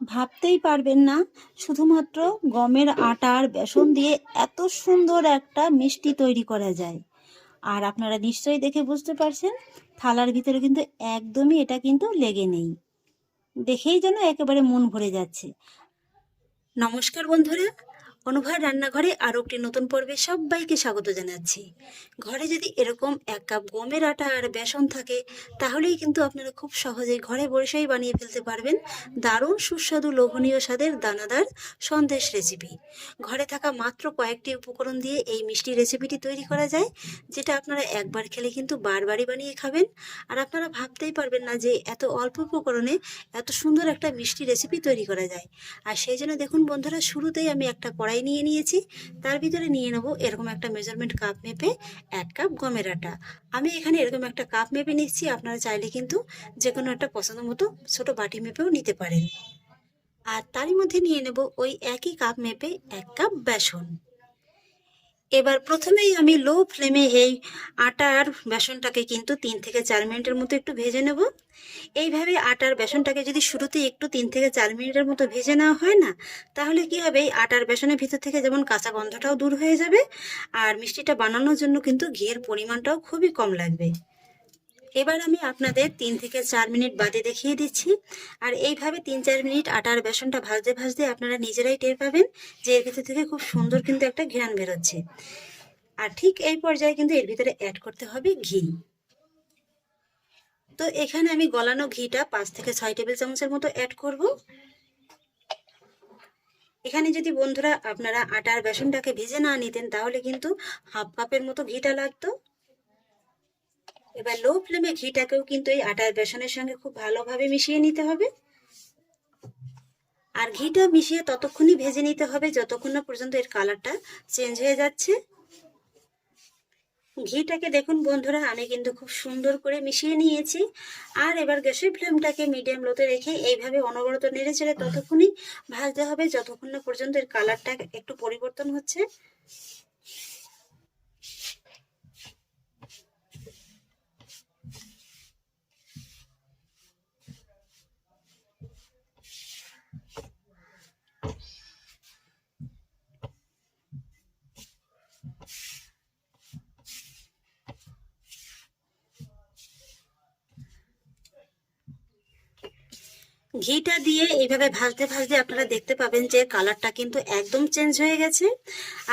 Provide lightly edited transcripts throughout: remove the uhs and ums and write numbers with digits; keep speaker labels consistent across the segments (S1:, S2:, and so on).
S1: ভাবতেই পারবেন না শুধুমাত্র গমের আটা আর বেসন দিয়ে এত সুন্দর একটা মিষ্টি তৈরি করা যায়। আর আপনারা নিশ্চয়ই দেখে বুঝতে পারছেন থালার ভিতরে কিন্তু একদমই এটা কিন্তু লেগে নেই। দেখেই যেন একেবারে মন ভরে যাচ্ছে। নমস্কার বন্ধুরা, অনুভা রান্নাঘরে আরও একটি নতুন পর্বে সবাইকে স্বাগত জানাচ্ছি। ঘরে যদি এরকম 1 কাপ গমের আটা আর বেসন থাকে তাহলেই কিন্তু আপনারা খুব সহজেই ঘরে বসেই বানিয়ে ফেলতে পারবেন দারুণ সুস্বাদু লোভনীয় স্বাদের দানাদার সন্দেশ রেসিপি। ঘরে থাকা মাত্র কয়েকটি উপকরণ দিয়ে এই মিষ্টি রেসিপিটি তৈরি করা যায়, যেটা আপনারা একবার খেলে কিন্তু বারবারই বানিয়ে খাবেন। আর আপনারা ভাবতেই পারবেন না যে এত অল্প উপকরণে এত সুন্দর একটা মিষ্টি রেসিপি তৈরি করা যায়। আর সেই জন্য দেখুন বন্ধুরা, শুরুতেই আমি একটা কড়াই নিয়ে নিয়েছি, তার ভিতরে নিয়ে নেব এরকম একটা মেজারমেন্ট কাপ মেপে 1 কাপ গমের আটা। আমি এখানে এরকম একটা কাপ মেপে নিচ্ছি, আপনারা চাইলে কিন্তু যে কোনো একটা পছন্দ মতো ছোট বাটি মেপেও নিতে পারেন। আর তারই মধ্যে নিয়ে নেব ওই একই কাপ মেপে 1 কাপ বেসন। এবার প্রথমেই আমি লো ফ্লেমে এই আটা আর বেসনটাকে কিন্তু 3 থেকে 4 মিনিটের মতো একটু ভেজে নেব। এইভাবে আটার বেসনটাকে যদি শুরুতে একটু 3 থেকে 4 মিনিটের মতো ভেজে নেওয়া হয় না, তাহলে কি হবে, এই আটার বেসনের ভিতর থেকে যেমন কাঁচা গন্ধটাও দূর হয়ে যাবে, আর মিষ্টিটা বানানোর জন্য কিন্তু ঘিয়ের পরিমাণটাও খুবই কম লাগবে। এবার আমি আপনাদের 3 থেকে 4 মিনিট বাদে দেখিয়ে দিচ্ছি। আর এইভাবে 3-4 মিনিট আটার বেসনটা ভাজতে ভাজতে আপনারা নিজেরাই টের পাবেন যে এর ভিতর থেকে খুব সুন্দর কিন্তু একটা ঘ্রাণ বেরোচ্ছে। আর ঠিক এই পর্যায়ে কিন্তু এর ভিতরে অ্যাড করতে হবে ঘি। তো এখানে আমি গলানো ঘিটা 5 থেকে 6 টেবিল চামচের মতো অ্যাড করব। এখানে যদি বন্ধুরা আপনারা আটার বেসনটাকে ভেজে না নিতেন তাহলে কিন্তু 1/2 কাপের মতো ঘিটা লাগতো। এবার লো ফ্লেমে ঘিটাকেও কিন্তু এই আটার বেসনের সঙ্গে খুব ভালোভাবে মিশিয়ে নিতে হবে। আর ঘিটা মিশিয়ে ততক্ষণই ভেজে নিতে হবে যতক্ষণ না পর্যন্ত এর কালারটা চেঞ্জ হয়ে যাচ্ছে। ঘিটাকে দেখুন বন্ধুরা, আমি কিন্তু খুব সুন্দর করে মিশিয়ে নিয়েছি। আর এবার গ্যাসের ফ্লেমটাকে মিডিয়াম লোতে রেখে এইভাবে অনবরত নেড়ে চেড়ে ততক্ষণই ভাজতে হবে যতক্ষণ না পর্যন্ত এর কালারটা একটু পরিবর্তন হচ্ছে। ঘিটা দিয়ে এইভাবে ভাজতে ভাজতে আপনারা দেখতে পাবেন যে কালারটা কিন্তু একদম চেঞ্জ হয়ে গেছে।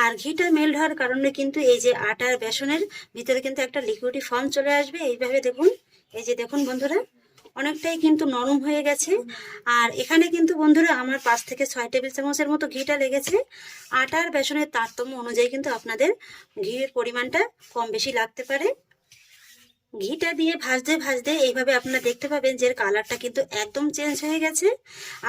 S1: আর ঘিটা মেল্ট হওয়ার কারণে কিন্তু এই যে আটার বেসনের ভিতরে কিন্তু একটা লিকুইডি ফর্ম চলে আসবে। এইভাবে দেখুন, এই যে দেখুন বন্ধুরা, অনেকটাই কিন্তু নরম হয়ে গেছে। আর এখানে কিন্তু বন্ধুরা আমার 5 থেকে 6 টেবিল চামচের মতো ঘিটা লেগেছে। আটার বেসনের তারতম্য অনুযায়ী কিন্তু আপনাদের ঘিয়ের পরিমাণটা কম বেশি লাগতে পারে। ঘিটা দিয়ে ভাজতে ভাজতে এইভাবে আপনারা দেখতে পাবেন যে কালারটা কিন্তু একদম চেঞ্জ হয়ে গেছে।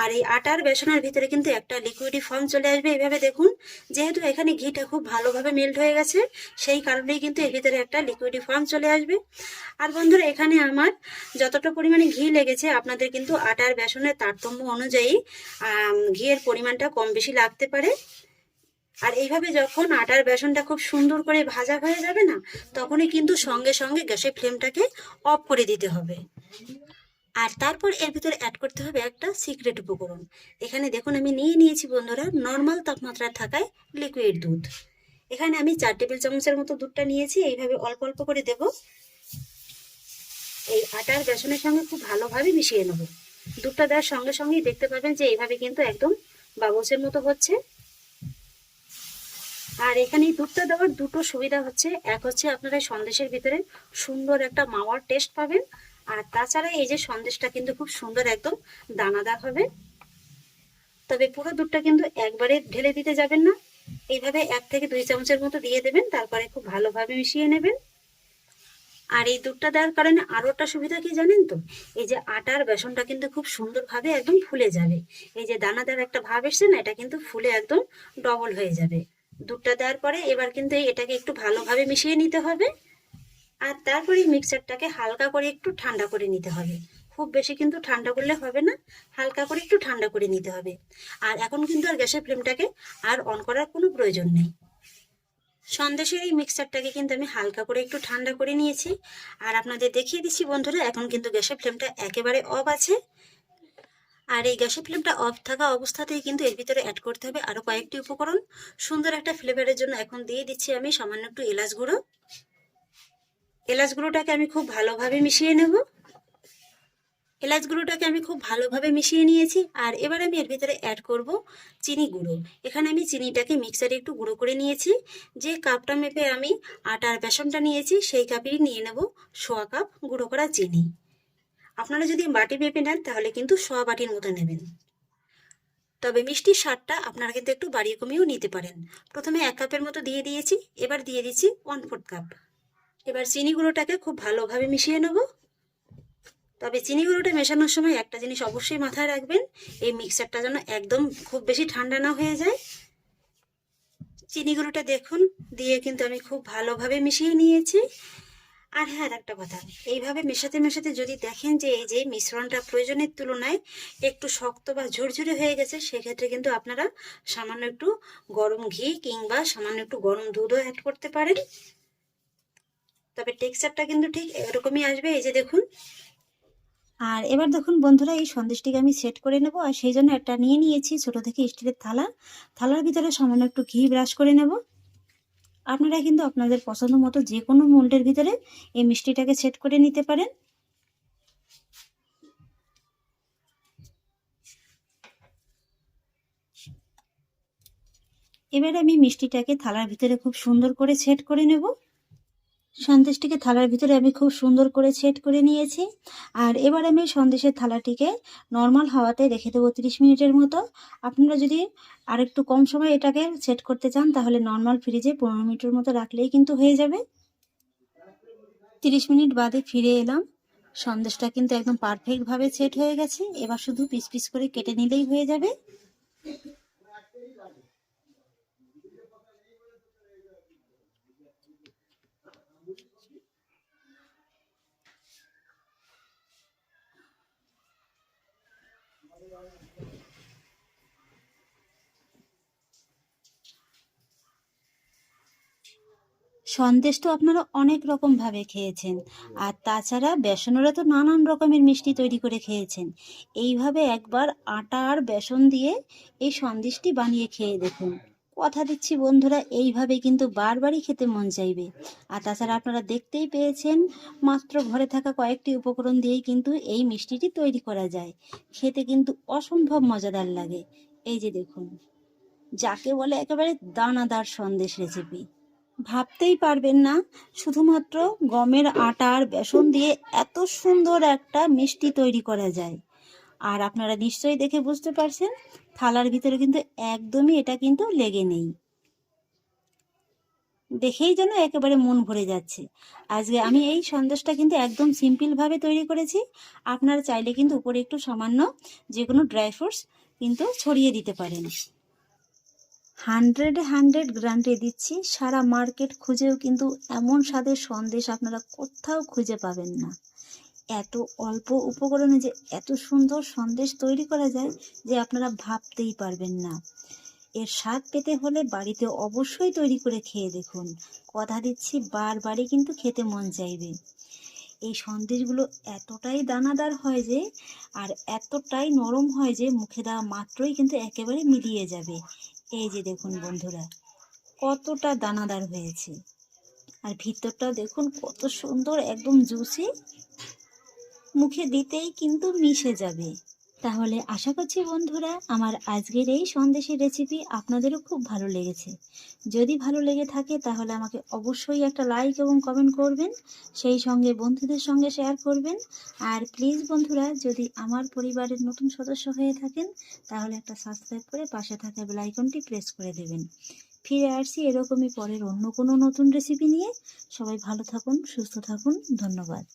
S1: আর এই আটার বেসনের ভিতরে কিন্তু একটা লিকুইডি ফর্ম চলে আসবে। এইভাবে দেখুন, যেহেতু এখানে ঘিটা খুব ভালোভাবে মেল্ট হয়ে গেছে সেই কারণেই কিন্তু এর ভিতরে একটা লিকুইডি ফর্ম চলে আসবে। আর বন্ধুরা, এখানে আমার যতটা পরিমাণে ঘি লেগেছে আপনাদের কিন্তু আটার বেসনের তারতম্য অনুযায়ী ঘিয়ের পরিমাণটা কম বেশি লাগতে পারে। আর এইভাবে যখন আটার বেসনটা খুব সুন্দর করে ভাজা হয়ে যাবে না, তখনই কিন্তু সঙ্গে সঙ্গে গ্যাসের ফ্লেমটাকে অফ করে দিতে হবে। আর তারপর এর ভিতরে অ্যাড করতে হবে একটা সিক্রেট উপকরণ। এখানে দেখুন আমি নিয়ে নিয়েছি বন্ধুরা নর্মাল তাপমাত্রায় থাকায় লিকুইড দুধ। এখানে আমি 4 টেবিল চামচের মতো দুধটা নিয়েছি। এইভাবে অল্প অল্প করে দেব, এই আটার বেসনের সঙ্গে খুব ভালোভাবে মিশিয়ে নেব। দুধটা দেওয়ার সঙ্গে সঙ্গেই দেখতে পাবেন যে এইভাবে কিন্তু একদম বাবলসের মতো হচ্ছে। আর এখানে দুধটা দেওয়ার দুটো সুবিধা হচ্ছে, এক হচ্ছে আপনারা সন্দেশের ভিতরে সুন্দর একটা মাওয়ার টেস্ট পাবেন। আর তাছাড়া এই যে সন্দেশটা কিন্তু খুব সুন্দর একদম দানাদার হবে। তবে পুরো দুধটা কিন্তু একবারে ঢেলে দিতে যাবেন না, এইভাবে 1 থেকে 2 চামচের মতো দিয়ে দেবেন, তারপরে খুব ভালোভাবে মিশিয়ে নেবেন। আর এই দুধটা দেওয়ার কারণে আরো একটা সুবিধা কি জানেন তো, এই যে আটার বেসনটা কিন্তু খুব সুন্দরভাবে একদম ফুলে যাবে। এই যে দানাদার একটা ভাব এসছে না, এটা কিন্তু ফুলে একদম ডবল হয়ে যাবে দুধটা দেওয়ার পরে। এবার কিন্তু এটাকে একটু ভালোভাবে মিশিয়ে নিতে হবে। আর তারপরে মিক্সারটাকে হালকা করে একটু ঠান্ডা করে নিতে হবে। খুব বেশি কিন্তু ঠান্ডা করলে হবে না, হালকা করে একটু ঠান্ডা করে নিতে হবে। আর এখন কিন্তু আর গ্যাসের ফ্লেমটাকে আর অন করার কোনো প্রয়োজন নেই। সন্দেশের এই মিক্সচারটাকে কিন্তু আমি হালকা করে একটু ঠান্ডা করে নিয়েছি। আর আপনাদের দেখিয়ে দিচ্ছি বন্ধুরা, এখন কিন্তু গ্যাসের ফ্লেমটা একেবারে অফ আছে। আর এই গ্যাসের ফ্লেমটা অফ থাকা অবস্থাতেই কিন্তু এর ভিতরে অ্যাড করতে হবে আরও কয়েকটি উপকরণ। সুন্দর একটা ফ্লেভারের জন্য এখন দিয়ে দিচ্ছি আমি সামান্য একটু এলাচ গুঁড়ো। এলাচ গুঁড়োটাকে আমি খুব ভালোভাবে মিশিয়ে নেব। এলাচ গুঁড়োটাকে আমি খুব ভালোভাবে মিশিয়ে নিয়েছি। আর এবার আমি এর ভিতরে অ্যাড করব চিনি গুঁড়ো। এখানে আমি চিনিটাকে মিক্সারে একটু গুঁড়ো করে নিয়েছি। যে কাপটা মেপে আমি আটার বেসনটা নিয়েছি সেই কাপেরই নিয়ে নেব 1/4 কাপ গুঁড়ো করা চিনি। আপনারা যদি বাটি মেপে নেন তাহলে কিন্তু 1/4 বাটির মতো নেবেন। তবে মিষ্টির স্বাদটা আপনারা কিন্তু একটু বাড়িয়ে কমিয়েও নিতে পারেন। প্রথমে 1 কাপের মতো দিয়ে দিয়েছি, এবার দিয়ে দিচ্ছি 1/4 কাপ। এবার চিনি গুঁড়োটাকে খুব ভালোভাবে মিশিয়ে নেব। তবে চিনি গুঁড়োটা মেশানোর সময় একটা জিনিস অবশ্যই মাথায় রাখবেন, এই মিক্সারটা যেন একদম খুব বেশি ঠান্ডা না হয়ে যায়। চিনি গুঁড়োটা দেখুন দিয়ে কিন্তু আমি খুব ভালোভাবে মিশিয়ে নিয়েছি। আর হ্যাঁ, আর একটা কথা, এইভাবে মেশাতে মেশাতে যদি দেখেন যে এই যে মিশ্রণটা প্রয়োজনের তুলনায় একটু শক্ত বা ঝুরঝুরে হয়ে গেছে, সেক্ষেত্রে কিন্তু আপনারা সামান্য একটু গরম ঘি কিংবা সামান্য একটু গরম দুধও অ্যাড করতে পারেন। তবে টেক্সচারটা কিন্তু ঠিক এরকমই আসবে, এই যে দেখুন। আর এবার দেখুন বন্ধুরা, এই সন্দেশটিকে আমি সেট করে নেব। আর সেই জন্য একটা নিয়ে নিয়েছি ছোট থেকে স্টিলের থালা। থালার ভিতরে সামান্য একটু ঘি ব্রাশ করে নেব। আপনারা কিন্তু আপনাদের পছন্দ মতো যে কোনো মোল্ডের ভিতরে এই মিষ্টিটাকে সেট করে নিতে পারেন। এবার আমি মিষ্টিটাকে থালার ভিতরে খুব সুন্দর করে সেট করে নেব। সন্দেশটিকে থালার ভিতরে আমি খুব সুন্দর করে সেট করে নিয়েছি। আর এবার আমি সন্দেশের থালাটিকে নর্মাল হাওয়াতে রেখে দেবো 30 মিনিটের মতো। আপনারা যদি আরেকটু কম সময় এটাকে সেট করতে চান তাহলে নর্মাল ফ্রিজে 15 মিনিটের মতো রাখলেই কিন্তু হয়ে যাবে। 30 মিনিট বাদে ফিরে এলাম। সন্দেশটা কিন্তু একদম পারফেক্টভাবে সেট হয়ে গেছে। এবার শুধু পিস পিস করে কেটে নিলেই হয়ে যাবে। সন্দেশ তো আপনারা অনেক রকম ভাবে খেয়েছেন, আর তাছাড়া বেসনেরও তো নানান রকমের মিষ্টি তৈরি করে খেয়েছেন। এইভাবে একবার আটা আর বেসন দিয়ে এই সন্দেশটি বানিয়ে খেয়ে দেখুন। কথা দিচ্ছি বন্ধুরা, এইভাবে কিন্তু বারবারই খেতে মন চাইবে। আর তাছাড়া আপনারা দেখতেই পেয়েছেন, মাত্র ঘরে থাকা কয়েকটি উপকরণ দিয়েই কিন্তু এই মিষ্টিটি তৈরি করা যায়। খেতে কিন্তু অসম্ভব মজাদার লাগে। এই যে দেখুন, যাকে বলে একেবারে দানাদার সন্দেশ রেসিপি। ভাবতেই পারবেন না শুধুমাত্র গমের আটা আর বেসন দিয়ে এত সুন্দর একটা মিষ্টি তৈরি করা যায়। আর আপনারা নিশ্চয়ই দেখে বুঝতে পারছেন, থালার ভিতরে কিন্তু একদমই এটা কিন্তু লেগে নেই। দেখেই যেন একেবারে মন ভরে যাচ্ছে। আজকে আমি এই সন্দেশটা কিন্তু একদম সিম্পলভাবে তৈরি করেছি। আপনারা চাইলে কিন্তু উপরে একটু সামান্য যে কোনো ড্রাই ফ্রুটস কিন্তু ছড়িয়ে দিতে পারেন। 100 গ্যারান্টি দিচ্ছি, সারা মার্কেট খুঁজেও কিন্তু এমন স্বাদের সন্দেশ আপনারা কোথাও খুঁজে পাবেন না। এত অল্প উপকরণে যে এত সুন্দর সন্দেশ তৈরি করা যায় যে আপনারা ভাবতেই পারবেন না। এর স্বাদ পেতে হলে বাড়িতে অবশ্যই তৈরি করে খেয়ে দেখুন। কথা দিচ্ছি বারবারই কিন্তু খেতে মন চাইবে। এই সন্দেশগুলো এতটাই দানাদার হয় যে, আর এতটাই নরম হয় যে মুখে দেওয়া মাত্রই কিন্তু একেবারে মিলিয়ে যাবে। এই যে দেখুন বন্ধুরা, কতটা দানাদার হয়েছে। আর ভিতরটাও দেখুন কত সুন্দর, একদম জুসি, মুখে দিতেই কিন্তু মিশে যাবে। তাহলে আশা করছি বন্ধুরা, আমার আজকের এই সন্দেশের রেসিপি আপনাদেরও খুব ভালো লেগেছে। যদি ভালো লেগে থাকে তাহলে আমাকে অবশ্যই একটা লাইক এবং কমেন্ট করবেন, সেই সঙ্গে বন্ধুদের সঙ্গে শেয়ার করবেন। আর প্লিজ বন্ধুরা, যদি আমার পরিবারের নতুন সদস্য হয়ে থাকেন তাহলে একটা সাবস্ক্রাইব করে পাশে থাকা বেল আইকনটি প্রেস করে দেবেন। ফিরে আসছি এরকমই পরের অন্য কোনো নতুন রেসিপি নিয়ে। সবাই ভালো থাকুন, সুস্থ থাকুন, ধন্যবাদ।